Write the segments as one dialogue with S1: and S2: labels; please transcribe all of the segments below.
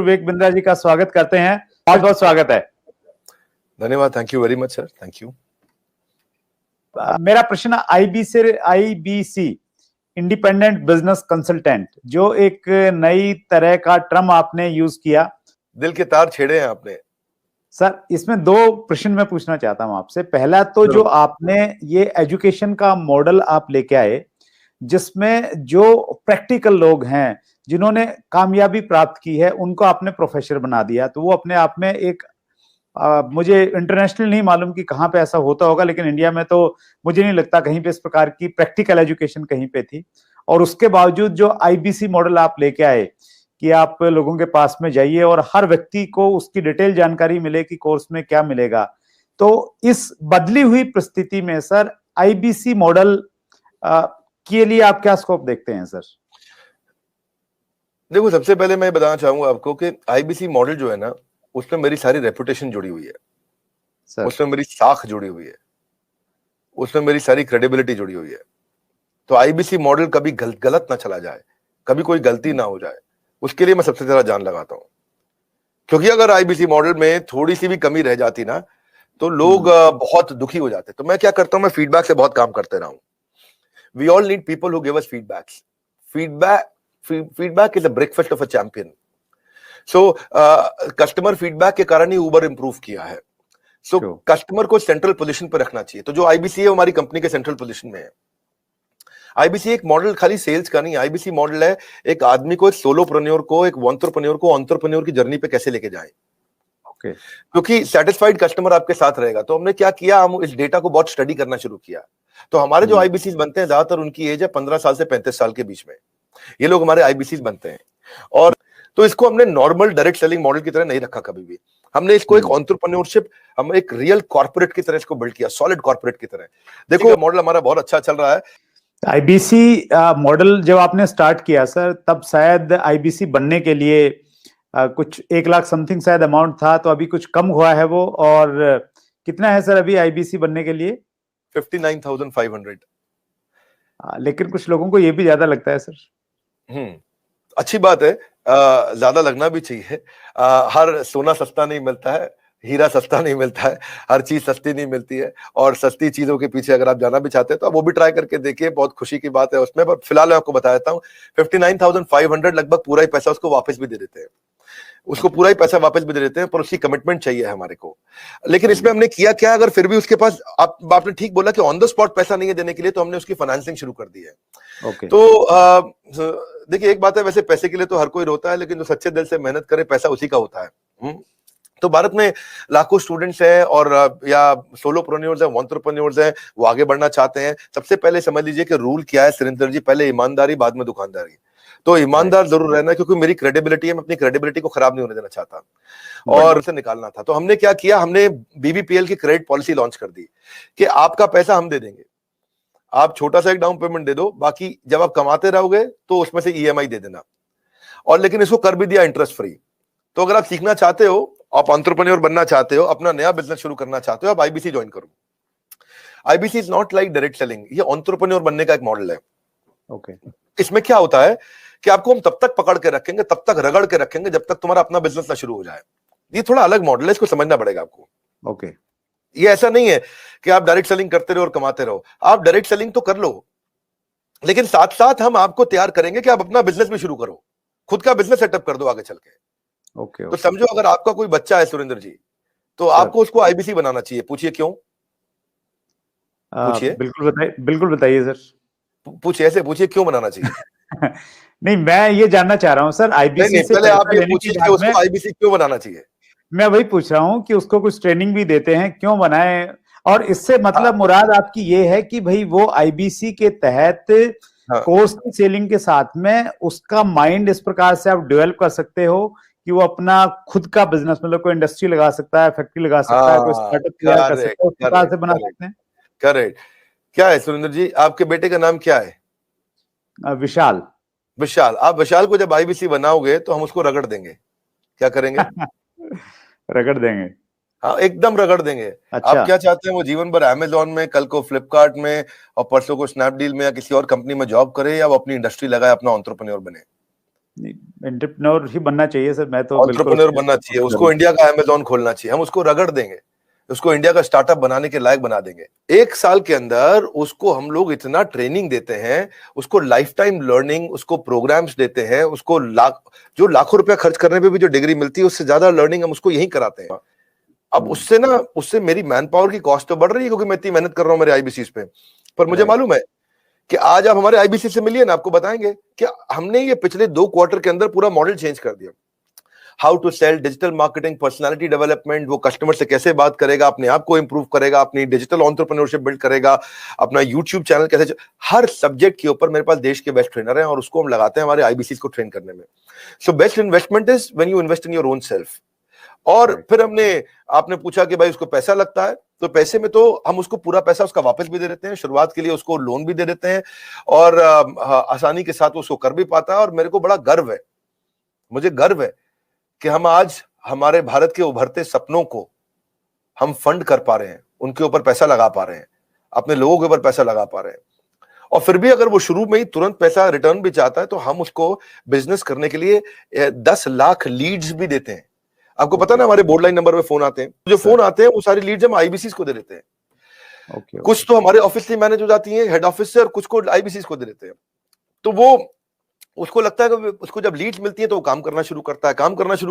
S1: विवेक बिंद्रा जी का स्वागत करते हैं। बहुत बहुत स्वागत है।
S2: धन्यवाद। Thank you very much sir. Thank you.
S1: मेरा प्रश्न आईबीसी इंडिपेंडेंट बिजनेस कंसल्टेंट, जो एक नई तरह का टर्म आपने यूज किया।
S2: दिल के तार छेड़े हैं आपने
S1: सर। इसमें दो प्रश्न मैं पूछना चाहता हूं आपसे। पहला तो जो आपने ये एजुकेशन का मॉडल आप लेके आए, जिसमें जो प्रैक्टिकल लोग हैं जिन्होंने कामयाबी प्राप्त की है उनको आपने प्रोफेसर बना दिया, तो वो अपने आप में एक मुझे इंटरनेशनल नहीं मालूम कि कहां पे ऐसा होता होगा, लेकिन इंडिया में तो मुझे नहीं लगता कहीं पे इस प्रकार की प्रैक्टिकल एजुकेशन कहीं पे थी। और उसके बावजूद जो आईबीसी मॉडल आप लेके आए कि आप लोगों के पास में जाइए और हर व्यक्ति को उसकी डिटेल जानकारी मिले कि कोर्स में क्या मिलेगा, तो इस बदली हुई परिस्थिति में सर आईबीसी मॉडल के लिए आप क्या स्कोप देखते हैं सर?
S2: देखो, सबसे पहले मैं बताना चाहूंगा आपको कि आईबीसी मॉडल जो है ना, उसमें मेरी सारी रेपुटेशन जुड़ी हुई है, उसमें मेरी साख जुड़ी हुई है, उसमें मेरी सारी क्रेडिबिलिटी जुड़ी हुई है। तो आईबीसी मॉडल कभी गलत ना चला जाए, कभी कोई गलती ना हो जाए, उसके लिए मैं सबसे ज्यादा जान लगाता हूं। क्योंकि अगर आईबीसी मॉडल में थोड़ी सी भी कमी रह जाती ना, तो लोग बहुत दुखी हो जाते। तो मैं क्या करता हूं, मैं फीडबैक से बहुत काम करते रहा हूं। We all need people who give us feedbacks. Feedback is a breakfast of a champion. So customer feedback के कारण ही उबर इंप्रूव किया है। सो कस्टमर को सेंट्रल पोजीशन पर रखना चाहिए। तो जो आईबीसी है हमारी कंपनी के सेंट्रल पोजीशन में है। आईबीसी एक मॉडल खाली सेल्स का नहीं, आईबीसी मॉडल है एक आदमी को, एक सोलोप्रेन्योर को, एक एंटरप्रेन्योर को एंटरप्रेन्योर की जर्नी पे कैसे लेके जाएं। क्योंकि सेटिस्फाइड कस्टमर आपके साथ रहेगा। तो हमने क्या किया, हम इस डेटा को बहुत स्टडी करना शुरू किया। तो हमारे जो आईबीसी बनते हैं, ज्यादातर उनकी एज है 15 साल से 35 साल के बीच में, ये लोग हमारे आईबीसी बनते हैं। और तो इसको हमने नॉर्मल डायरेक्ट सेलिंग मॉडल की तरह नहीं रखा कभी भी। हमने इसको एक एंटरप्रेन्योरशिप, हम एक रियल कॉर्पोरेट की तरह इसको बिल्ड किया, सॉलिड कॉर्पोरेट की तरह। देखो, मॉडल हमारा बहुत अच्छा चल रहा है।
S1: आईबीसी मॉडल जब आपने स्टार्ट किया सर, तब शायद आईबीसी बनने के लिए कुछ 1 लाख समथिंग शायद अमाउंट था, तो अभी कुछ कम हुआ है वो। और कितना है सर अभी आईबीसी बनने के लिए?
S2: 59,500।
S1: लेकिन कुछ लोगों को ये भी ज्यादा लगता है सर।
S2: अच्छी बात है, ज्यादा लगना भी चाहिए। हर सोना सस्ता नहीं मिलता है, हीरा सस्ता नहीं मिलता है, हर चीज सस्ती नहीं मिलती है। और सस्ती चीजों के पीछे अगर आप जाना भी चाहते हैं तो आप वो भी ट्राई करके देखिए, बहुत खुशी की बात है उसमें। पर फिलहाल मैं आपको बता देता हूँ, 59,500 लगभग पूरा ही पैसा उसको वापस भी दे देते हैं, उसको पूरा ही पैसा वापस भी दे देते हैं, पर उसकी कमिटमेंट चाहिए हमारे को। लेकिन इसमें हमने किया क्या, अगर फिर भी उसके पास, आपने ठीक बोला कि ऑन द स्पॉट पैसा नहीं है देने के लिए, तो हमने उसकी फाइनेंसिंग शुरू कर दी है। तो देखिए, एक बात है, वैसे पैसे के लिए तो हर कोई रोता है, लेकिन जो सच्चे दिल से मेहनत करे पैसा उसी का होता है। तो भारत में लाखों स्टूडेंट्स हैं और या सोलोप्रेन्योर्स हैं, एंटरप्रेन्योर्स हैं, वो आगे बढ़ना चाहते हैं। सबसे पहले समझ लीजिए कि रूल क्या है सुरेंद्र जी, पहले ईमानदारी, बाद में दुकानदारी। तो ईमानदार जरूर रहना, क्योंकि मेरी क्रेडिबिलिटी है, मैं अपनी क्रेडिबिलिटी को खराब नहीं होने देना चाहता और उसे निकालना था। तो हमने क्या किया, हमने बीबीपीएल की क्रेडिट पॉलिसी लॉन्च कर दी कि आपका पैसा हम दे देंगे, आप छोटा सा एक डाउन पेमेंट दे दो, बाकी जब आप कमाते रहोगे तो उसमें से ईएमआई दे देना। और लेकिन इसको कर भी दिया इंटरेस्ट फ्री। तो अगर आप सीखना चाहते हो, आप एंटरप्रेन्योर बनना चाहते हो, अपना नया बिजनेस शुरू करना चाहते हो, आप आईबीसी ज्वाइन करो। IBC is not like direct selling, ये एंटरप्रेन्योर बनने का एक मॉडल है। इसमें क्या होता है कि आपको हम तब तक पकड़ के रखेंगे, तब तक रगड़ के रखेंगे, जब तक तुम्हारा अपना बिजनेस ना शुरू हो जाए। ये थोड़ा अलग मॉडल है, इसको समझना पड़ेगा आपको। ये ऐसा नहीं है कि आप डायरेक्ट सेलिंग करते रहो और कमाते रहो। आप डायरेक्ट सेलिंग तो कर लो, लेकिन साथ साथ हम आपको तैयार करेंगे कि आप अपना बिजनेस भी शुरू करो, खुद का बिजनेस सेटअप कर दो आगे चल के। तो समझो, अगर आपका कोई बच्चा है सुरेंद्र जी, तो आपको उसको आईबीसी बनाना चाहिए। पूछिए क्यों? पूछिए।
S1: बिल्कुल बताइए सर।
S2: पूछिए, ऐसे पूछिए क्यों बनाना चाहिए।
S1: नहीं, मैं ये जानना चाह रहा हूँ सर, आईबीसी से
S2: पहले आप ये पूछिए कि उसको आईबीसी क्यों बनाना चाहिए।
S1: मैं वही पूछ रहा हूँ कि उसको कुछ ट्रेनिंग भी देते हैं, क्यों बनाए? और इससे मतलब मुराद आपकी ये है कि भाई वो आईबीसी के तहत कोर्स की सेलिंग के साथ में उसका माइंड इस प्रकार से आप डेवलप कर सकते हो कि वो अपना खुद का बिजनेस, मतलब कोई इंडस्ट्री लगा सकता है, फैक्ट्री लगा सकता है, कोई स्टार्टअप तैयार कर सकता है, उस प्रकार से बना सकते हैं।
S2: करेक्ट। क्या है सुरेंद्र जी, आपके बेटे का नाम क्या है?
S1: विशाल।
S2: विशाल। आप विशाल को जब आईबीसी बनाओगे तो हम उसको रगड़ देंगे। क्या करेंगे?
S1: रगड़ देंगे।
S2: हाँ, एकदम रगड़ देंगे।
S1: अच्छा।
S2: आप क्या चाहते हैं, वो जीवन भर अमेजोन में, कल को फ्लिपकार्ट में और परसों को स्नैपडील में या किसी और कंपनी में जॉब करे, या वो अपनी इंडस्ट्री लगाए, अपना एंटरप्रेन्योर बने?
S1: एंटरप्रेन्योर ही बनना चाहिए सर, मैं तो बिल्कुल
S2: एंटरप्रेन्योर बनना चाहिए, उसको इंडिया का अमेज़न खोलना चाहिए, हम उसको रगड़ देंगे, उसको इंडिया का स्टार्टअप बनाने के लायक बना देंगे। 1 साल के अंदर उसको हम लोग इतना ट्रेनिंग देते हैं, उसको लाइफ टाइम लर्निंग, उसको प्रोग्राम्स देते हैं, उसको जो लाखों रुपया खर्च करने पे भी जो डिग्री मिलती है उससे ज्यादा लर्निंग हम उसको यहीं कराते हैं। अब उससे मेरी मैन पावर की कॉस्ट तो बढ़ रही है क्योंकि मैं इतनी मेहनत कर रहा हूं मेरे आईबीसीस पे, पर मुझे मालूम है कि आज आप हमारे आईबीसी से मिलिए ना, आपको बताएंगे कि हमने ये पिछले 2 क्वार्टर के अंदर पूरा मॉडल चेंज कर दिया। How to sell, digital marketing, personality development, वो कस्टमर से कैसे बात करेगा, अपने आप को इंप्रूव करेगा, अपनी डिजिटल एंटरप्रेन्योरशिप बिल्ड करेगा, अपना यूट्यूब चैनल कैसे, हर सब्जेक्ट के ऊपर मेरे पास देश के बेस्ट ट्रेनर हैं और उसको हम लगाते हैं हमारे आईबीसी को ट्रेन करने में। So best investment is when you invest in your own self. और फिर आपने पूछा कि भाई उसको पैसा लगता है, तो पैसे में तो हम उसको पूरा पैसा उसका वापस भी दे देते हैं, शुरुआत के लिए उसको लोन भी दे देते हैं और आसानी के साथ उसको कर भी पाता है। और मेरे को बड़ा गर्व है, मुझे गर्व है कि हम आज हमारे भारत के उभरते सपनों को हम फंड कर पा रहे हैं, उनके ऊपर पैसा लगा पा रहे हैं, अपने लोगों के ऊपर पैसा लगा पा रहे हैं। और फिर भी अगर वो शुरू में ही तुरंत पैसा रिटर्न भी चाहता है तो हम उसको बिजनेस करने के लिए 10 लाख लीड्स भी देते हैं। आपको पता ना, हमारे बोर्ड लाइन नंबर पे फोन आते हैं, जो फोन आते हैं वो सारी लीड्स हम आईबीसी को दे देते हैं। कुछ तो हमारे ऑफिस से मैनेज हो जाती हैं, हेड ऑफिस से, और कुछ को आईबीसी को दे देते हैं। तो वो उसको लगता है कि उसको जब लीड्स मिलती है तो वो काम करना शुरू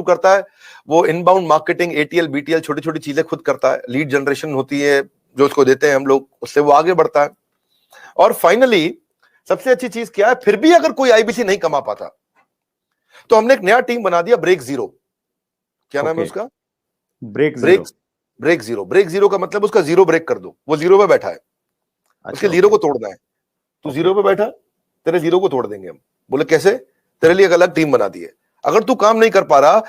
S2: करता है, वो इनबाउंड मार्केटिंग, एटीएल बीटीएल, छोटी छोटी चीजें खुद करता है, लीड जनरेशन होती है जो उसको देते हैं हम लोग, उससे वो आगे बढ़ता है। और फाइनली सबसे अच्छी चीज क्या है, फिर भी अगर कोई आईबीसी नहीं कमा पाता तो हमने एक नया टीम बना दिया, ब्रेक जीरो। क्या नाम है उसका? ब्रेक जीरो का मतलब उसका जीरो ब्रेक कर दो, वो जीरो पे बैठा है, उसके जीरो को तोड़ना है। तू जीरो पे बैठा, तेरे जीरो को तोड़ देंगे हम। बोले कैसे? तेरे लिए एक अलग टीम बना दी है। अगर तू काम नहीं कर पा रहा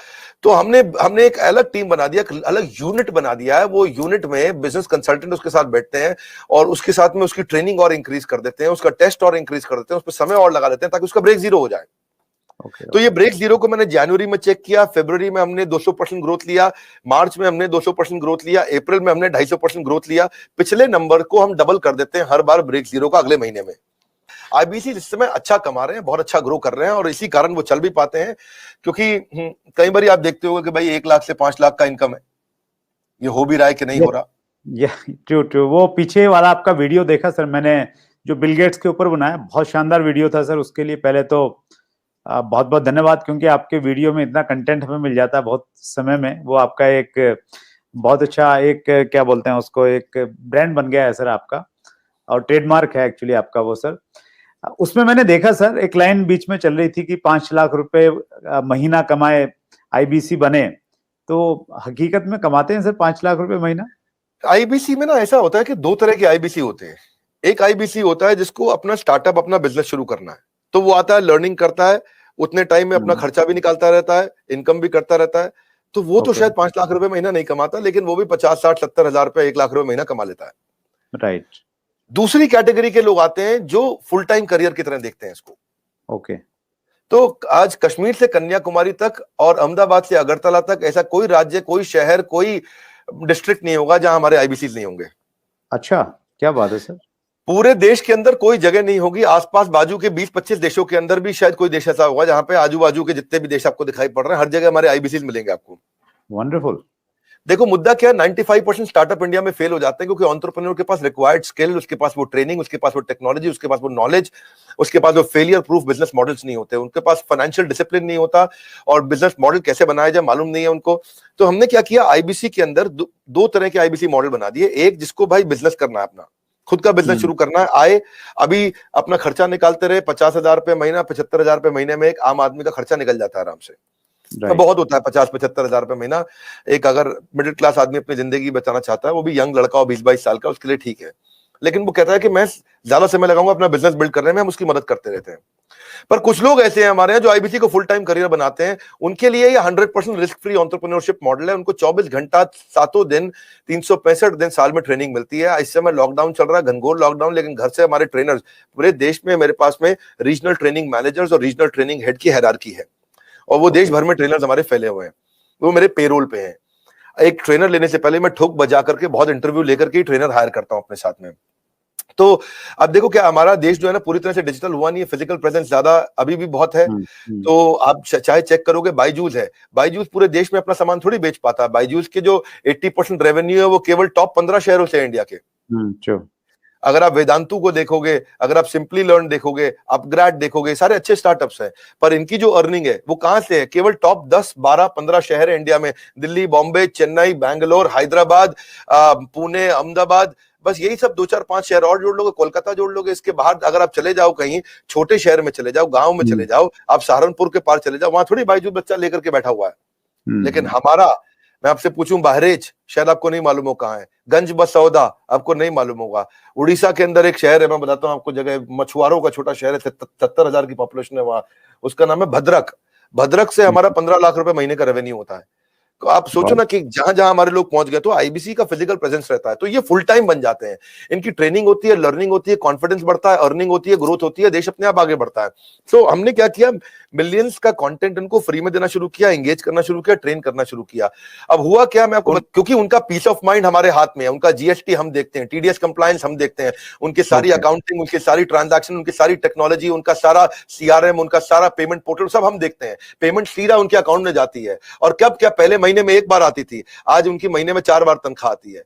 S2: तो हमने एक अलग टीम बना दिया, अलग यूनिट बना दिया है। वो यूनिट में बिजनेस कंसल्टेंट उसके साथ बैठते हैं और उसके साथ में उसकी ट्रेनिंग और इंक्रीज कर देते हैं, उसका टेस्ट और इंक्रीज कर देते हैं, उस पर समय और लगा देते हैं ताकि उसका ब्रेक जीरो हो जाए। तो ये ब्रेक जीरो को मैंने जनवरी में चेक किया, फरवरी में हमने 200% ग्रोथ लिया, मार्च में हमने 200% ग्रोथ लिया, अप्रैल में हमने 250% ग्रोथ लिया। पिछले नंबर को हम डबल कर देते हैं हर बार ब्रेक जीरो का अगले महीने में। आईबीसी इस समय अच्छा कमा रहे हैं, बहुत अच्छा ग्रो कर रहे हैं और इसी कारण वो चल भी पाते हैं, क्योंकि कई बार आप देखते होंगे कि भाई 1 लाख से 5 लाख का इनकम है, ये हो भी रहा है कि नहीं हो रहा।
S1: ट्रू। वो पीछे वाला आपका वीडियो देखा सर मैंने, जो बिल गेट्स के ऊपर बनाया, बहुत शानदार वीडियो था सर। उसके लिए पहले तो बहुत बहुत धन्यवाद, क्योंकि आपके वीडियो में इतना कंटेंट हमें मिल जाता है बहुत समय में। वो आपका एक बहुत अच्छा एक क्या बोलते हैं उसको, एक ब्रांड बन गया है सर आपका, और ट्रेडमार्क है एक्चुअली आपका वो सर। उसमें मैंने देखा सर, एक लाइन बीच में चल रही थी कि 5 लाख रुपए महीना कमाए आईबीसी बने, तो हकीकत में कमाते हैं सर 5 लाख रुपए महीना?
S2: आईबीसी में ना ऐसा होता है कि 2 तरह के आईबीसी होते हैं। एक आईबीसी होता है जिसको अपना स्टार्टअप, अपना बिजनेस शुरू करना है, तो वो आता है, लर्निंग करता है, उतने टाइम में अपना खर्चा भी निकालता रहता है, इनकम भी करता रहता है, तो वो तो शायद 5 लाख रुपए महीना नहीं कमाता, लेकिन वो भी 50, 60, 70 हजार रुपए, 1 लाख रुपए महीना कमा लेता है।
S1: राइट।
S2: दूसरी कैटेगरी के लोग आते हैं जो फुल टाइम करियर की तरह देखते हैं इसको।
S1: ओके।
S2: तो आज कश्मीर से कन्याकुमारी तक और अहमदाबाद से अगरतला तक ऐसा कोई राज्य, कोई शहर, कोई डिस्ट्रिक्ट नहीं होगा जहां हमारे आईबीसी नहीं होंगे।
S1: अच्छा, क्या बात है सर।
S2: पूरे देश के अंदर कोई जगह नहीं होगी, आसपास बाजू के 20-25 देशों के अंदर भी शायद कोई देश ऐसा होगा जहां पे आजू बाजू के जितने भी देश आपको दिखाई पड़ रहे हैं, हर जगह हमारे आईबीसी मिलेंगे आपको।
S1: वंडरफुल।
S2: देखो मुद्दा क्या है, 95% स्टार्टअप इंडिया में फेल हो जाते हैं क्योंकि एंटरप्रेन्योर के पास रिक्वायर्ड स्किल, उसके पास वो ट्रेनिंग, उसके पास वो टेक्नोलॉजी, उसके पास वो नॉलेज, उसके पास वो फेलियर प्रूफ बिजनेस मॉडल्स नहीं होते, उनके पास फाइनेंशियल डिसिप्लिन नहीं होता और बिजनेस मॉडल कैसे बनाया जाए मालूम नहीं है उनको। तो हमने क्या किया, आईबीसी के अंदर 2 तरह के आईबीसी मॉडल बना दिए। एक जिसको भाई बिजनेस करना है, अपना खुद का बिजनेस शुरू करना है, आए अभी अपना खर्चा निकालते रहे, 50,000 रुपए महीना, 75,000 रुपए महीने में एक आम आदमी का खर्चा निकल जाता है आराम से। बहुत होता है 50-75 हजार रुपए महीना। एक अगर मिडिल क्लास आदमी अपनी जिंदगी बचाना चाहता है, वो भी यंग लड़का हो 20-22 साल का, उसके लिए ठीक है, लेकिन वो कहता है कि मैं ज्यादा समय लगाऊंगा अपना बिजनेस बिल्ड करने में, हम उसकी मदद करते रहते हैं। पर कुछ लोग ऐसे हैं हमारे यहाँ जो आईबीसी को फुल टाइम करियर बनाते हैं, उनके लिए ये 100% रिस्क फ्री एंटरप्रेन्योरशिप मॉडल है। उनको 24 घंटा 7 दिन 365 दिन साल में ट्रेनिंग मिलती है। इस समय लॉकडाउन चल रहा है, घनघोर लॉकडाउन, लेकिन घर से हमारे ट्रेनर्स, पूरे देश में मेरे पास में रीजनल ट्रेनिंग मैनेजर्स और रीजनल ट्रेनिंग हेड की हायरार्की है और वो देश भर में ट्रेनर्स हमारे फैले हुए हैं, वो मेरे पेरोल पे हैं। एक ट्रेनर लेने से पहले मैं ठोक बजा करके बहुत इंटरव्यू लेकर के ट्रेनर हायर करता हूं अपने साथ में, तो अब देखो क्या हमारा देश जो है ना पूरी तरह से डिजिटल हुआ नहीं है, फिजिकल प्रेजेंस ज्यादा अभी भी बहुत है। तो आप चाहे चेक करोगे, बायजूस है, बायजूस पूरे देश में अपना सामान थोड़ी बेच पाता। बायजूस के जो 80% रेवेन्यू है वो केवल टॉप 15 शहरों से है इंडिया के। अगर आप वेदांतु को देखोगे, अगर आप सिंपली लर्न देखोगे, अपग्रेड देखोगे, सारे अच्छे स्टार्टअप्स हैं, पर इनकी जो अर्निंग है वो कहां से है? केवल टॉप 10, 12, 15 शहर है इंडिया में, दिल्ली, बॉम्बे, चेन्नई, बैंगलोर, हैदराबाद, पुणे, अहमदाबाद, बस यही सब 2, 4, 5 शहर और जोड़ लोगे, कोलकाता जोड़ लोगे। इसके बाहर अगर आप चले जाओ, कहीं छोटे शहर में चले जाओ, गांव में चले जाओ, आप सहारनपुर के पार चले जाओ, वहां थोड़ी बायजूस बच्चा लेकर के बैठा हुआ है। लेकिन हमारा, मैं आपसे पूछूं, बहरेच शायद आपको नहीं मालूम हो कहां है, गंज बसौदा आपको नहीं मालूम होगा, उड़ीसा के अंदर एक शहर है, मैं बताता हूं आपको जगह, मछुआरों का छोटा शहर है, 70,000 की पॉपुलेशन है वहां, उसका नाम है भद्रक। भद्रक से हमारा 15 लाख रुपए महीने का रेवेन्यू होता है। तो आप सोचो ना कि जहां जहां हमारे लोग पहुंच गए, तो आईबीसी का फिजिकल प्रेजेंस रहता है, तो ये फुल टाइम बन जाते हैं। इनकी ट्रेनिंग होती है, लर्निंग होती है, कॉन्फिडेंस बढ़ता है, अर्निंग होती है, ग्रोथ होती है, देश अपने आप आगे बढ़ता है। तो हमने क्या किया, मिलियंस का कंटेंट इनको फ्री में देना शुरू किया, एंगेज करना शुरू किया, ट्रेन करना शुरू किया। अब हुआ क्या, मैं आपको क्योंकि उनका पीस ऑफ माइंड हमारे हाथ में है, उनका जीएसटी हम देखते हैं, टीडीएस कंप्लायंस हम देखते हैं, उनकी सारी अकाउंटिंग, उनकी सारी ट्रांजैक्शन, उनकी सारी टेक्नोलॉजी, उनका सारा सीआरएम, उनका सारा पेमेंट पोर्टल सब हम देखते हैं। पेमेंट सीधा उनके अकाउंट में जाती है, और कब क्या, पहले महीने में एक बार आती थी, आज उनकी महीने में 4 बार तनख्वाह आती है।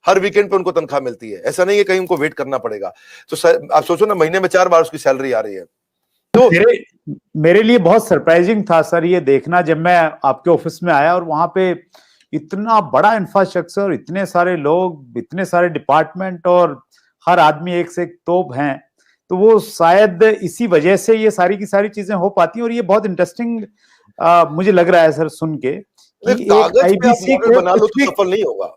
S2: हर वीकेंड पे उनको तनख्वाह मिलती है, ऐसा नहीं है कहीं उनको वेट करना पड़ेगा। तो आप सोचो ना, महीने में 4 बार उसकी सैलरी आ रही है।
S1: तो मेरे लिए बहुत सरप्राइजिंग था सर ये देखना, जब मैं आपके ऑफिस में आया और वहां पे इतना बड़ा इंफ्रास्ट्रक्चर, इतने सारे लोग, इतने सारे डिपार्टमेंट, और हर आदमी एक से एक तोप हैं। तो वो शायद इसी वजह से ये सारी की सारी चीजें हो पाती हैं। और ये बहुत इंटरेस्टिंग मुझे लग रहा है सर सुन के कि
S2: कागज
S1: एक
S2: पे आप
S1: आईबीसी
S2: मॉडल बना लो तो सफल नहीं होगा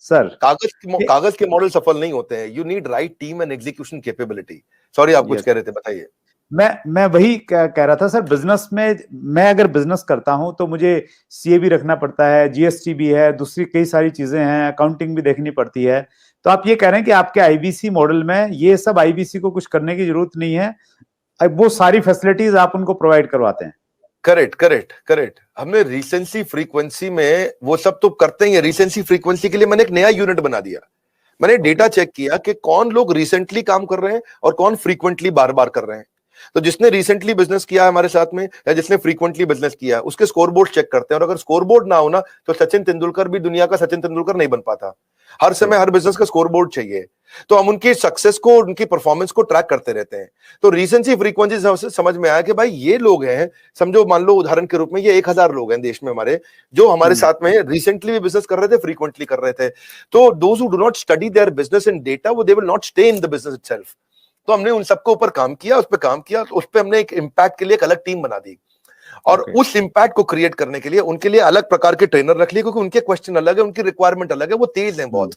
S1: सर।
S2: कागज के मॉडल सफल नहीं होते हैं। You need right team and execution capability. Sorry, आप कुछ कह रहे थे, बताइए।
S1: मैं वही कह रहा था सर, बिजनेस में मैं अगर बिजनेस करता हूं तो मुझे सीए भी रखना पड़ता है, जीएसटी भी है, दूसरी कई सारी चीजें हैं, अकाउंटिंग भी देखनी पड़ती है। तो आप ये कह रहे हैं कि आपके आईबीसी मॉडल में ये सब, आईबीसी को कुछ करने की जरूरत नहीं है, वो सारी फैसिलिटीज आप उनको प्रोवाइड करवाते हैं।
S2: करेक्ट। हमने रिसेंसी फ्रीक्वेंसी में वो सब तो करते ही है। रिसेंसी फ्रीक्वेंसी के लिए मैंने एक नया यूनिट बना दिया। मैंने डेटा चेक किया कि कौन लोग रिसेंटली काम कर रहे हैं और कौन फ्रीक्वेंटली बार बार कर रहे हैं। तो जिसने रिसेंटली बिजनेस किया है हमारे साथ में, या जिसने फ्रीक्वेंटली बिजनेस किया है, उसके स्कोरबोर्ड चेक करते हैं। और अगर स्कोरबोर्ड ना हो ना, तो सचिन तेंदुलकर भी दुनिया का सचिन तेंदुलकर नहीं बन पाता। हर समय हर बिजनेस का स्कोरबोर्ड चाहिए। तो हम उनकी सक्सेस को, उनकी परफॉर्मेंस को ट्रैक करते रहते हैं। तो रिसेंसी फ्रीक्वेंसी से समझ में आया कि भाई ये लोग हैं, समझो मान लो उदाहरण के रूप में ये 1000 लोग हैं देश में हमारे, जो हमारे साथ में रिसेंटली भी बिजनेस कर रहे थे, फ्रीक्वेंटली कर रहे थे। तो those who do not study their business in data, वो they will not stay in the business itself. तो हमने उन सबके ऊपर काम किया, उस पर काम किया, तो उस पर हमने एक इम्पैक्ट के लिए एक अलग टीम बना दी। और उस इम्पैक्ट को क्रिएट करने के लिए उनके लिए अलग प्रकार के ट्रेनर रख लिए, क्योंकि उनके क्वेश्चन अलग है, उनकी रिक्वायरमेंट अलग है। वो तेज हैं बहुत,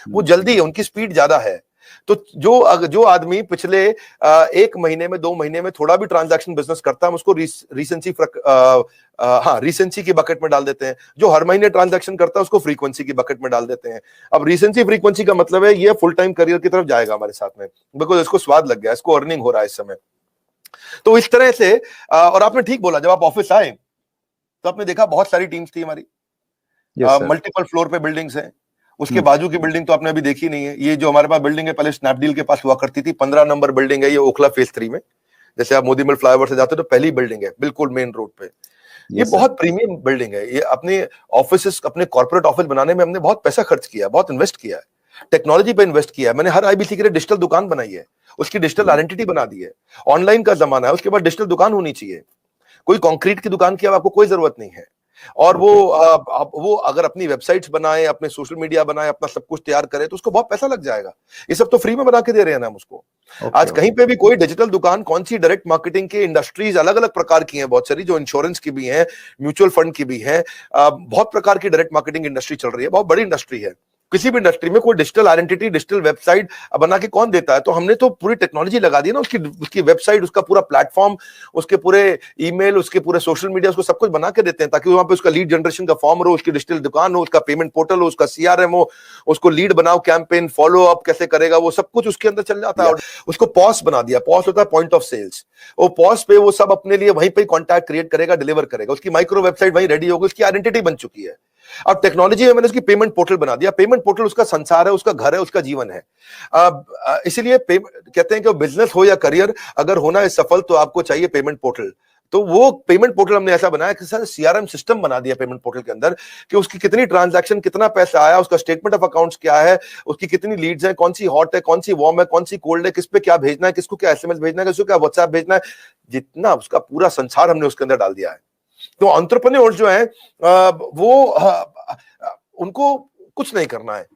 S2: वो जल्दी है, उनकी स्पीड ज्यादा है। तो जो आदमी पिछले 1 महीने में, 2 महीने में थोड़ा भी ट्रांजैक्शन बिजनेस करता है, हम उसको रिसेंसी की बकेट में डाल देते हैं। जो हर महीने ट्रांजैक्शन करता है उसको फ्रीक्वेंसी की बकेट में डाल देते हैं। अब रिसेंसी फ्रीक्वेंसी का मतलब है ये फुल टाइम करियर की तरफ जाएगा हमारे साथ में, बिकॉज इसको स्वाद लग गया, इसको अर्निंग हो रहा है इस समय। तो इस तरह से और आपने ठीक बोला, जब आप ऑफिस आए तो आपने देखा बहुत सारी टीम्स थी हमारी, मल्टीपल फ्लोर पे बिल्डिंग्स हैं। उसके बाजू की बिल्डिंग तो आपने अभी देखी नहीं है। ये जो हमारे पास बिल्डिंग है, पहले स्नैपडील के पास हुआ करती थी, 15 नंबर बिल्डिंग है, ये ओखला फेज 3 में। जैसे आप मोदी मिल फ्लाईओवर से जाते हो तो पहली बिल्डिंग है, बिल्कुल मेन रोड पे। ये बहुत प्रीमियम बिल्डिंग है। ये अपने ऑफिस, अपने कॉर्पोरेट ऑफिस बनाने में हमने बहुत पैसा खर्च किया, बहुत इन्वेस्ट किया है, टेक्नोलॉजी पे इन्वेस्ट किया है। मैंने हर आईबीसी के लिए डिजिटल दुकान बनाई है, उसकी डिजिटल आइडेंटिटी बना दी है। ऑनलाइन का जमाना है, उसके बाद डिजिटल दुकान होनी चाहिए। कोई कंक्रीट की दुकान की अब आपको कोई जरूरत नहीं है। और वो अगर अपनी वेबसाइट्स बनाए, अपने सोशल मीडिया बनाए, अपना सब कुछ तैयार करे, तो उसको बहुत पैसा लग जाएगा। ये सब तो फ्री में बना के दे रहे हैं ना हम उसको। आज कहीं पे भी कोई डिजिटल दुकान, कौन सी डायरेक्ट मार्केटिंग की इंडस्ट्रीज अलग अलग प्रकार की हैं, बहुत सारी, जो इंश्योरेंस की भी हैं, म्यूचुअल फंड की भी हैं, बहुत प्रकार की डायरेक्ट मार्केटिंग इंडस्ट्री चल रही है, बहुत बड़ी इंडस्ट्री है। किसी भी इंडस्ट्री में कोई डिजिटल आइडेंटिटी, डिजिटल वेबसाइट बना के कौन देता है? तो हमने तो पूरी टेक्नोलॉजी लगा दी ना, उसकी वेबसाइट, उसका पूरा प्लेटफॉर्म, उसके पूरे ईमेल, उसके पूरे सोशल मीडिया, उसको सब कुछ बना के देते हैं, ताकि वहां पे उसका लीड जनरेशन का फॉर्म हो, उसकी डिजिटल दुकान हो, उसका पेमेंट पोर्टल हो, उसका सीआरएम हो, उसको लीड बनाओ, कैंपेन फॉलो अप कैसे करेगा, वो सब कुछ उसके अंदर चल जाता है। उसको पॉस बना दिया। पॉस होता है पॉइंट ऑफ सेल्स। वो पॉस पे वो सब अपने लिए वहीं पे कॉन्टैक्ट क्रिएट करेगा, डिलीवर करेगा। उसकी माइक्रो वेबसाइट वहीं रेडी होगी, उसकी आइडेंटिटी बन चुकी है। अब टेक्नोलॉजी में मैंने उसकी पेमेंट पोर्टल बना दिया। पेमेंट पोर्टल उसका संसार है, उसका घर है, उसका जीवन है। इसीलिए कहते हैं कि बिजनेस हो या करियर, अगर होना है सफल तो आपको चाहिए पेमेंट पोर्टल। तो वो पेमेंट पोर्टल हमने ऐसा बनाया कि सर सीआरएम सिस्टम बना दिया पेमेंट पोर्टल के अंदर कि उसकी कितनी ट्रांजैक्शन, कितना पैसा आया, उसका स्टेटमेंट ऑफ अकाउंट्स क्या है, उसकी कितनी लीड्स हैं, कौन सी हॉट है, कौन सी वार्म है, कौन सी कोल्ड है, किस पे क्या भेजना है, किसको क्या एसएमएस भेजना है, किसको क्या व्हाट्सएप भेजना है, जितना उसका पूरा संसार हमने उसके अंदर डाल दिया है। तो एंटरप्रेन्योर्स जो है उनको कुछ नहीं करना है,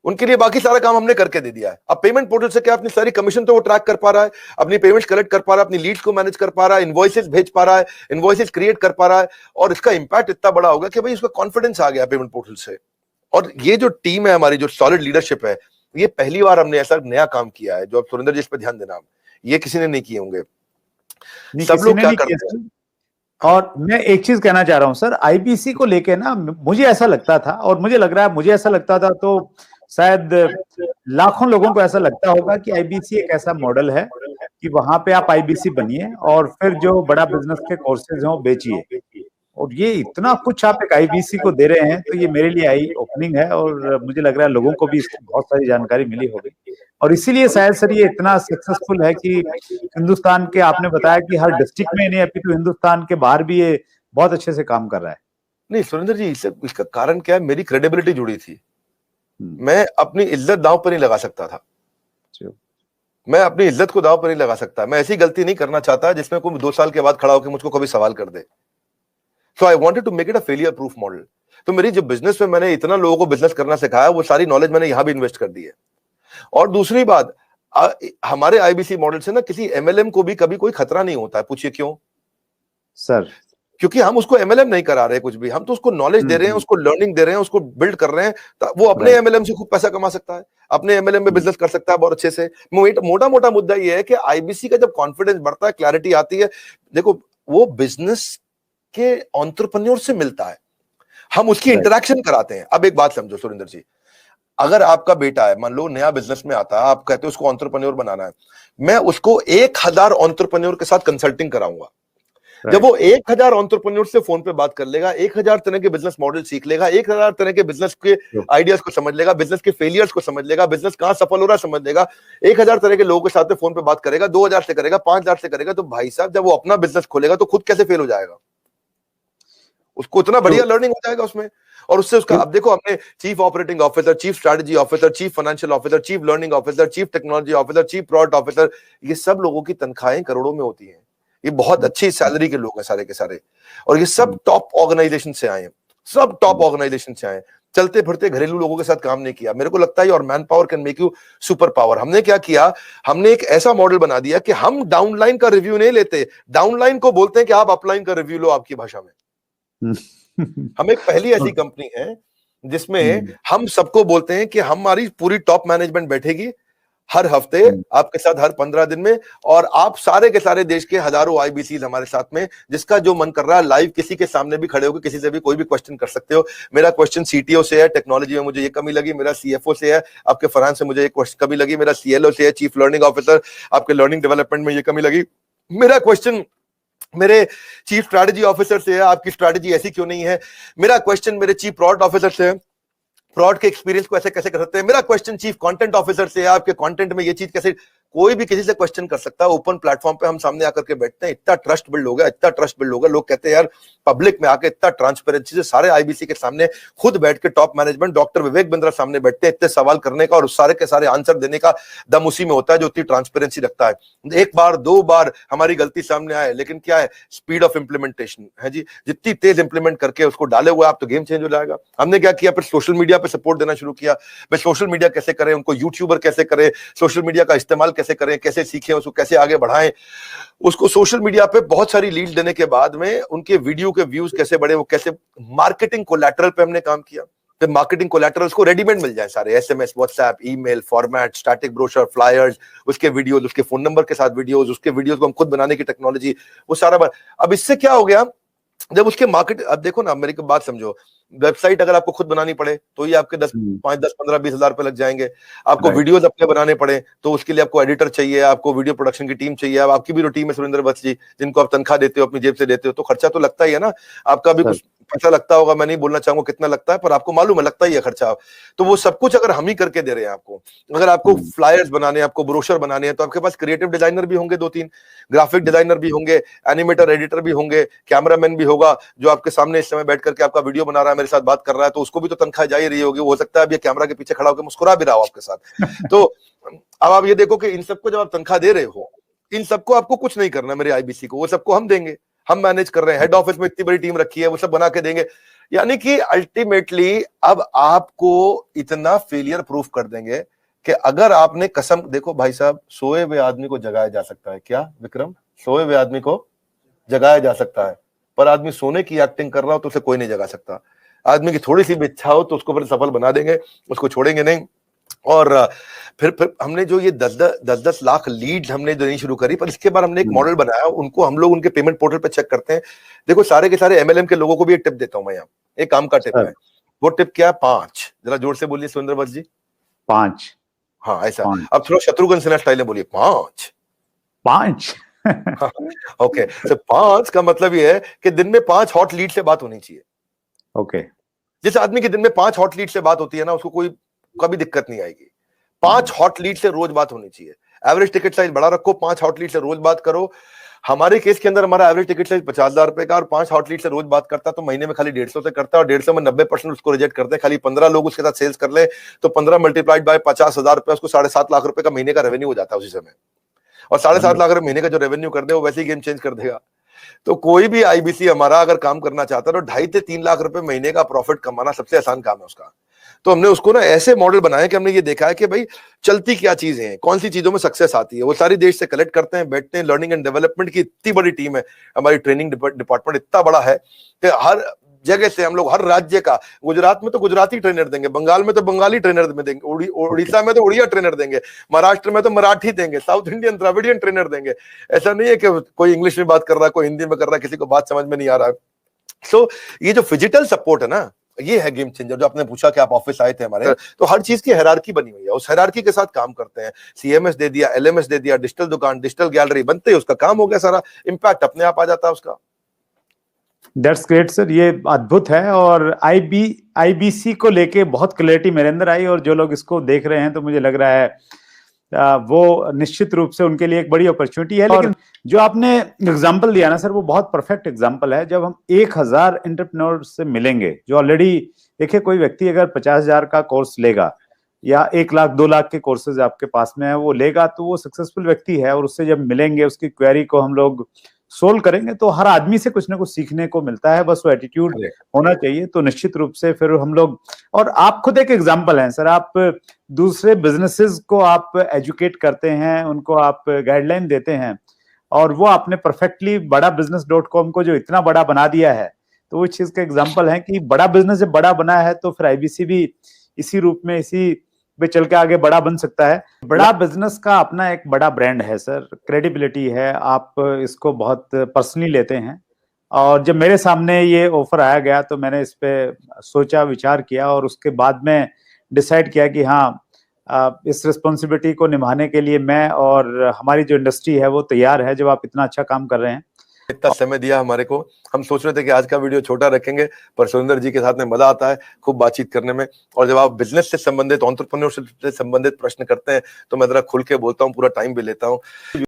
S2: उनके लिए बाकी सारा काम हमने करके दे दिया है। अब पेमेंट पोर्टल से क्या, अपनी सारी कमीशन तो वो ट्रैक कर पा रहा है, अपनी पेमेंट्स कलेक्ट कर पा रहा है, अपनी लीड्स को मैनेज कर पा रहा है, इनवॉइसेस भेज पा रहा है, इनवॉइसेस क्रिएट कर पा रहा है, और इसका इंपैक्ट इतना बड़ा होगा कि भाई उसका कॉन्फिडेंस आ गया पेमेंट पोर्टल से। और ये जो टीम है हमारी, जो सॉलिड लीडरशिप है, ये पहली बार हमने ऐसा नया काम किया है, जो अब सुरेंद्र जी इस पर ध्यान देना, ये किसी ने नहीं किए होंगे, सब लोग क्या करते हैं।
S1: और मैं एक चीज कहना चाह रहा हूं सर, आईबीसी को लेके ना मुझे ऐसा लगता था, और मुझे लग रहा है, मुझे ऐसा लगता था तो शायद लाखों लोगों को ऐसा लगता होगा कि आईबीसी एक ऐसा मॉडल है कि वहां पे आप आईबीसी बनिए और फिर जो बड़ा बिजनेस के कोर्सेज हैं वो बेचिए। और ये इतना कुछ आप एक आईबीसी को दे रहे हैं, तो ये मेरे लिए आई ओपनिंग है, और मुझे लग रहा है लोगों को भी इसकी बहुत सारी जानकारी मिली होगी, और इसीलिए शायद सर ये इतना सक्सेसफुल है कि हिंदुस्तान के, आपने बताया कि हर डिस्ट्रिक्ट में नहीं, अभी तो हिंदुस्तान के बाहर भी ये बहुत अच्छे से काम कर रहा है।
S2: नहीं सुरेंद्र जी, इसका कारण क्या है, मेरी क्रेडिबिलिटी जुड़ी थी। मैं अपनी इज्जत दांव पर नहीं लगा सकता था, मैं अपनी इज्जत को दांव पर नहीं लगा सकता। मैं ऐसी गलती नहीं करना चाहता जिसमें कोई 2 साल के बाद खड़ा होकर मुझको कभी सवाल कर दे। So I wanted to make it a failure proof model. तो मेरी जो बिजनेस में मैंने इतना लोगों को बिजनेस करना सिखाया, वो सारी नॉलेज मैंने यहां भी इन्वेस्ट कर दी है। और दूसरी बात, हमारे आईबीसी मॉडल से ना किसी एमएलएम को भी कभी कोई खतरा नहीं होता है। पूछिए क्यों
S1: सर?
S2: क्योंकि हम उसको एमएलएम नहीं करा रहे कुछ भी, हम तो उसको नॉलेज दे रहे हैं, उसको लर्निंग दे रहे हैं, उसको बिल्ड कर रहे हैं। वो अपने एमएलएम से खूब पैसा कमा सकता है, अपने एमएलएम में बिजनेस कर सकता है बहुत अच्छे से। मोटा मोटा मुद्दा ये है कि आईबीसी का जब कॉन्फिडेंस बढ़ता है, क्लैरिटी आती है, देखो वो बिजनेस के एंटरप्रेन्योर से मिलता है, हम उसकी इंटरेक्शन कराते हैं। अब एक बात समझो सुरेंद्र जी, अगर आपका बेटा है, मान लो नया बिजनेस में आता है, आप कहते हो उसको एंटरप्रेन्योर बनाना है, मैं उसको 1000 एंटरप्रेन्योर के साथ कंसल्टिंग कराऊंगा। जब वो 1000 एंटरप्रेन्योर से फोन पे बात कर लेगा, 1000 तरह के बिजनेस मॉडल सीख लेगा, 1000 तरह के बिजनेस के आइडियाज को समझ लेगा, बिजनेस के फेलियर्स को समझ लेगा, बिजनेस कहां सफल हो रहा है समझ लेगा, 1000 तरह के लोगों के साथ फोन पे बात करेगा, 2000 से करेगा, 5000 से करेगा, तो भाई साहब जब वो अपना बिजनेस खोलेगा तो खुद कैसे फेल हो जाएगा, उसको इतना बढ़िया लर्निंग हो जाएगा उसमें। और उससे उसका, अब देखो हमने chief operating officer, chief strategy officer, chief financial officer, chief learning officer, chief technology officer, chief product officer, ये सब लोगों की तनख्वाहें करोड़ों में होती हैं। ये बहुत अच्छी सैलरी के लोग हैं सारे के सारे, और ये सब टॉप ऑर्गेनाइजेशन से आए हैं, सब टॉप ऑर्गेनाइजेशन से आए। चलते फिरते घरेलू लोगों के साथ काम नहीं किया। मेरे को लगता है और man power can make you super power. हमने क्या किया, हमने एक ऐसा मॉडल बना दिया कि हम डाउनलाइन का रिव्यू नहीं लेते, डाउनलाइन को बोलते हैं कि आप अपलाइन का रिव्यू लो आपकी भाषा में। हम एक पहली ऐसी कंपनी है जिसमें हम सबको बोलते हैं कि हमारी पूरी टॉप मैनेजमेंट बैठेगी हर हफ्ते आपके साथ, हर 15 दिन में, और आप सारे के सारे देश के हजारों आईबीसी हमारे साथ में, जिसका जो मन कर रहा है लाइव किसी के सामने भी खड़े होकर किसी से भी कोई भी क्वेश्चन कर सकते हो। मेरा क्वेश्चन सीटीओ से है, टेक्नोलॉजी में मुझे ये कमी लगी, मेरा सीएफओ से है, आपके फाइनेंस से मुझे ये कमी लगी, मेरा सीएलओ से है, चीफ लर्निंग ऑफिसर, आपके लर्निंग डेवलपमेंट में ये कमी लगी, मेरा क्वेश्चन मेरे चीफ स्ट्रैटेजी ऑफिसर से है, आपकी स्ट्रैटेजी ऐसी क्यों नहीं है, मेरा क्वेश्चन मेरे चीफ प्रोडक्ट ऑफिसर से है, प्रोडक्ट के एक्सपीरियंस को ऐसे कैसे कर सकते हैं, मेरा क्वेश्चन चीफ कंटेंट ऑफिसर से है, आपके कंटेंट में ये चीज कैसे, कोई भी किसी से क्वेश्चन कर सकता है। ओपन प्लेटफॉर्म पे हम सामने आकर के बैठते हैं, इतना ट्रस्ट बिल्ड हो गया, इतना ट्रस्ट बिल्ड हो गया, लोग कहते हैं यार पब्लिक में आके इतना ट्रांसपेरेंसी से सारे आईबीसी के सामने खुद बैठ के top management, doctor Vivek Bindra सामने बैठते हैं, इतने सवाल करने का और सारे के सारे आंसर देने का दम उसी में होता है जो इतनी ट्रांसपेरेंसी रखता है। एक बार 2 बार हमारी गलती सामने आए, लेकिन क्या है, स्पीड ऑफ इंप्लीमेंटेशन है जी, जितनी तेज इंप्लीमेंट करके उसको डाले हुए आप तो गेम चेंज हो जाएगा। हमने क्या किया, फिर सोशल मीडिया पे सपोर्ट देना शुरू किया, भाई सोशल मीडिया कैसे करें, उनको यूट्यूबर कैसे करें, सोशल मीडिया का इस्तेमाल कैसे करें, कैसे सीखें, उसको कैसे आगे बढ़ाएं, उसको सोशल मीडिया पे बहुत सारी लीड देने के बाद में उनके वीडियो के व्यूज कैसे बढ़े, वो कैसे, मार्केटिंग कोलैटरल पे हमने काम किया। तो मार्केटिंग कोलैटरल्स को रेडीमेड मिल जाए सारे, SMS, WhatsApp, email, format, static brochure, flyers, उसके वीडियोस, उसके फोन नंबर के साथ वीडियोस, उसके वीडियोस को हम खुद बनाने की टेक्नोलॉजी, वो सारा। अब इससे क्या हो गया, जब उसके मार्केट, अब देखो ना, मेरी बात समझो, वेबसाइट अगर आपको खुद बनानी पड़े तो ही आपके 5, 10, 15, 20 हजार रुपए लग जाएंगे। आपको
S1: Right.
S2: वीडियोस अपने बनाने पड़े तो उसके लिए आपको एडिटर चाहिए, आपको वीडियो प्रोडक्शन की टीम चाहिए। अब आपकी भी जो टीम है सुरेंद्र वत्स जी, जिनको आप तनख्वाह देते हो, अपनी जेब से देते हो, तो खर्चा तो लगता ही है ना। आपका भी
S1: Sir.
S2: कुछ पैसा लगता होगा, मैं नहीं बोलना चाहूंगा कितना लगता है, पर आपको मालूम है लगता ही है खर्चा। तो वो सब कुछ अगर हम ही करके दे रहे हैं आपको, अगर आपको फ्लायर्स बनाने, आपको ब्रोशर बनाने हैं, तो आपके पास क्रिएटिव डिजाइनर भी होंगे, 2-3 ग्राफिक डिजाइनर भी होंगे, एनिमेटर, एडिटर भी होंगे, कैमरामैन भी होगा जो आपके सामने इस समय बैठ करके आपका वीडियो बना रहा है, मेरे साथ बात कर रहा है, तो उसको भी तो तनख्वाह जा ही रही होगी। हो सकता है अब ये कैमरा के पीछे खड़ा होकर मुस्कुरा भी रहा हो आपके साथ। तो अब आप ये देखो कि इन सबको जब आप तनख्वाह दे रहे हो, इन सबको आपको कुछ नहीं करना मेरे आईबीसी को, वो सबको हम देंगे, हम मैनेज कर रहे हैं। हेड ऑफिस में इतनी बड़ी टीम रखी है, वो सब बना के देंगे। यानी कि अल्टीमेटली अब आपको इतना फेलियर प्रूफ कर देंगे कि अगर आपने कसम, देखो भाई साहब, सोए हुए आदमी को जगाया जा सकता है क्या विक्रम? सोए हुए आदमी को जगाया जा सकता है, पर आदमी सोने की एक्टिंग कर रहा हो तो उसे कोई नहीं जगा सकता। आदमी की थोड़ी सी भी इच्छा हो तो उसको फिर सफल बना देंगे, उसको छोड़ेंगे नहीं। और फिर हमने जो ये 10-10 लाख लीड हमने देनी शुरू करी, पर इसके बाद हमने एक मॉडल बनाया, उनको हम लोग उनके पेमेंट पोर्टल पे चेक करते हैं। देखो सारे के सारे एमएलएम के लोगों को भी एक टिप देता हूं मैं यहाँ, एक काम का टिप है। वो टिप क्या है? 5। जरा जोर से बोलिए सुरेंद्र वत्स जी।
S1: 5।
S2: हाँ ऐसा। अब थोड़ा शत्रुघ्न सिन्हा स्टाइल में बोलिए, 5।
S1: 5।
S2: ओके, तो 5 का मतलब ये है कि दिन में 5 हॉट लीड से बात होनी चाहिए।
S1: ओके।
S2: जिस आदमी की दिन में 5 हॉट लीड से बात होती है ना, उसको कोई कभी दिक्कत नहीं आएगी। 5 हॉट लीड से रोज बात होनी चाहिए। एवरेज टिकट साइज बड़ा रखो, 5 हॉट लीड से रोज बात करो। हमारे केस के अंदर हमारा एवरेज टिकट साइज 50,000 रुपए का, और 5 हॉट लीड से रोज बात करता तो महीने में खाली 150 से करता है, और 150 में 90% उसको रिजेक्ट करते हैं। खाली 15 लोग उसके साथ सेल्स कर ले तो 15 मल्टीप्लाइड बाय 50,000 रुपए, उसको 7.5 लाख रुपए का महीने का रेवेन्यू हो जाता है उसी समय। और 7.5 लाख रुपए महीने का जो रेवेन्यू कर दे वो वैसे ही गेम चेंज कर देगा। तो कोई भी आईबीसी हमारा अगर काम करना चाहता है तो 2.5 से 3 लाख रुपए महीने का प्रॉफिट कमाना सबसे आसान काम है उसका। तो हमने उसको ना ऐसे मॉडल बनाया कि हमने ये देखा है कि भाई चलती क्या चीजें हैं, कौन सी चीजों में सक्सेस आती है, वो सारी देश से कलेक्ट करते हैं, बैठते हैं। लर्निंग एंड डेवलपमेंट की इतनी बड़ी टीम है, हमारी ट्रेनिंग डिपार्टमेंट इतना बड़ा है कि हर जगह से हम लोग, हर राज्य का, गुजरात में तो गुजराती ट्रेनर देंगे, बंगाल में तो बंगाली ट्रेनर देंगे, उड़ीसा में तो उड़िया ट्रेनर देंगे, महाराष्ट्र में तो मराठी देंगे, साउथ इंडियन द्रविडियन ट्रेनर देंगे। ऐसा नहीं है कि कोई इंग्लिश में बात कर रहा है, कोई हिंदी में कर रहा है, किसी को बात समझ में नहीं आ रहा है। सो ये जो फिजिकल सपोर्ट है ना, ये है गेम चेंजर। जो आपने पूछा कि आप ऑफिस आए थे हमारे, तो हर चीज की हायरार्की बनी हुई है, उस हायरार्की के साथ काम करते हैं। सीएमएस दे दिया, एलएमएस दे दिया, डिजिटल दुकान, डिजिटल गैलरी बनते ही उसका काम हो गया, सारा इंपैक्ट अपने आप आ जाता है उसका।
S1: दैट्स ग्रेट सर, ये अद्भुत है। और आईबीसी को लेके बहुत क्लैरिटी मेरे अंदर आई, और जो लोग इसको देख रहे हैं तो मुझे लग रहा है वो निश्चित रूप से उनके लिए एक बड़ी अपॉर्चुनिटी है। लेकिन जो आपने एग्जांपल दिया ना सर, वो बहुत परफेक्ट एग्जांपल है। जब हम 1000 एंटरप्रेन्योर से मिलेंगे जो ऑलरेडी, देखिए कोई व्यक्ति अगर 50,000 का कोर्स लेगा या 1 लाख 2 लाख के कोर्सेज आपके पास में है वो लेगा, तो वो सक्सेसफुल व्यक्ति है। और उससे जब मिलेंगे, उसकी क्वेरी को हम लोग सोल्व करेंगे, तो हर आदमी से कुछ ना कुछ सीखने को मिलता है, बस वो एटीट्यूड होना चाहिए। तो निश्चित रूप से फिर हम लोग, और आप खुद एक एग्जांपल हैं सर, आप दूसरे बिजनेसेस को आप एजुकेट करते हैं, उनको आप गाइडलाइन देते हैं, और वो आपने परफेक्टली बड़ा business.com को जो इतना बड़ा बना दिया है, तो वो चीज का एग्जांपल है कि बड़ा बिजनेस जब बड़ा बना है तो फिर आईबीसी भी इसी रूप में, इसी पे चल के आगे बड़ा बन सकता है। बड़ा बिजनेस का अपना एक बड़ा ब्रांड है सर, क्रेडिबिलिटी है, आप इसको बहुत पर्सनली लेते हैं। और जब मेरे सामने ये ऑफर आया गया तो मैंने इस पे सोचा, विचार किया, और उसके बाद में डिसाइड किया कि हाँ, इस रिस्पॉन्सिबिलिटी को निभाने के लिए मैं और हमारी जो इंडस्ट्री है वो तैयार है, जब आप इतना अच्छा काम कर रहे हैं।
S2: इतना समय दिया हमारे को। हम सोच रहे थे कि आज का वीडियो छोटा रखेंगे, पर सुरेंद्र जी के साथ में मजा आता है खूब बातचीत करने में। और जब आप बिजनेस से संबंधित, एंटरप्रेन्योरशिप से संबंधित प्रश्न करते हैं तो मैं जरा खुल के बोलता हूँ, पूरा टाइम भी लेता हूँ।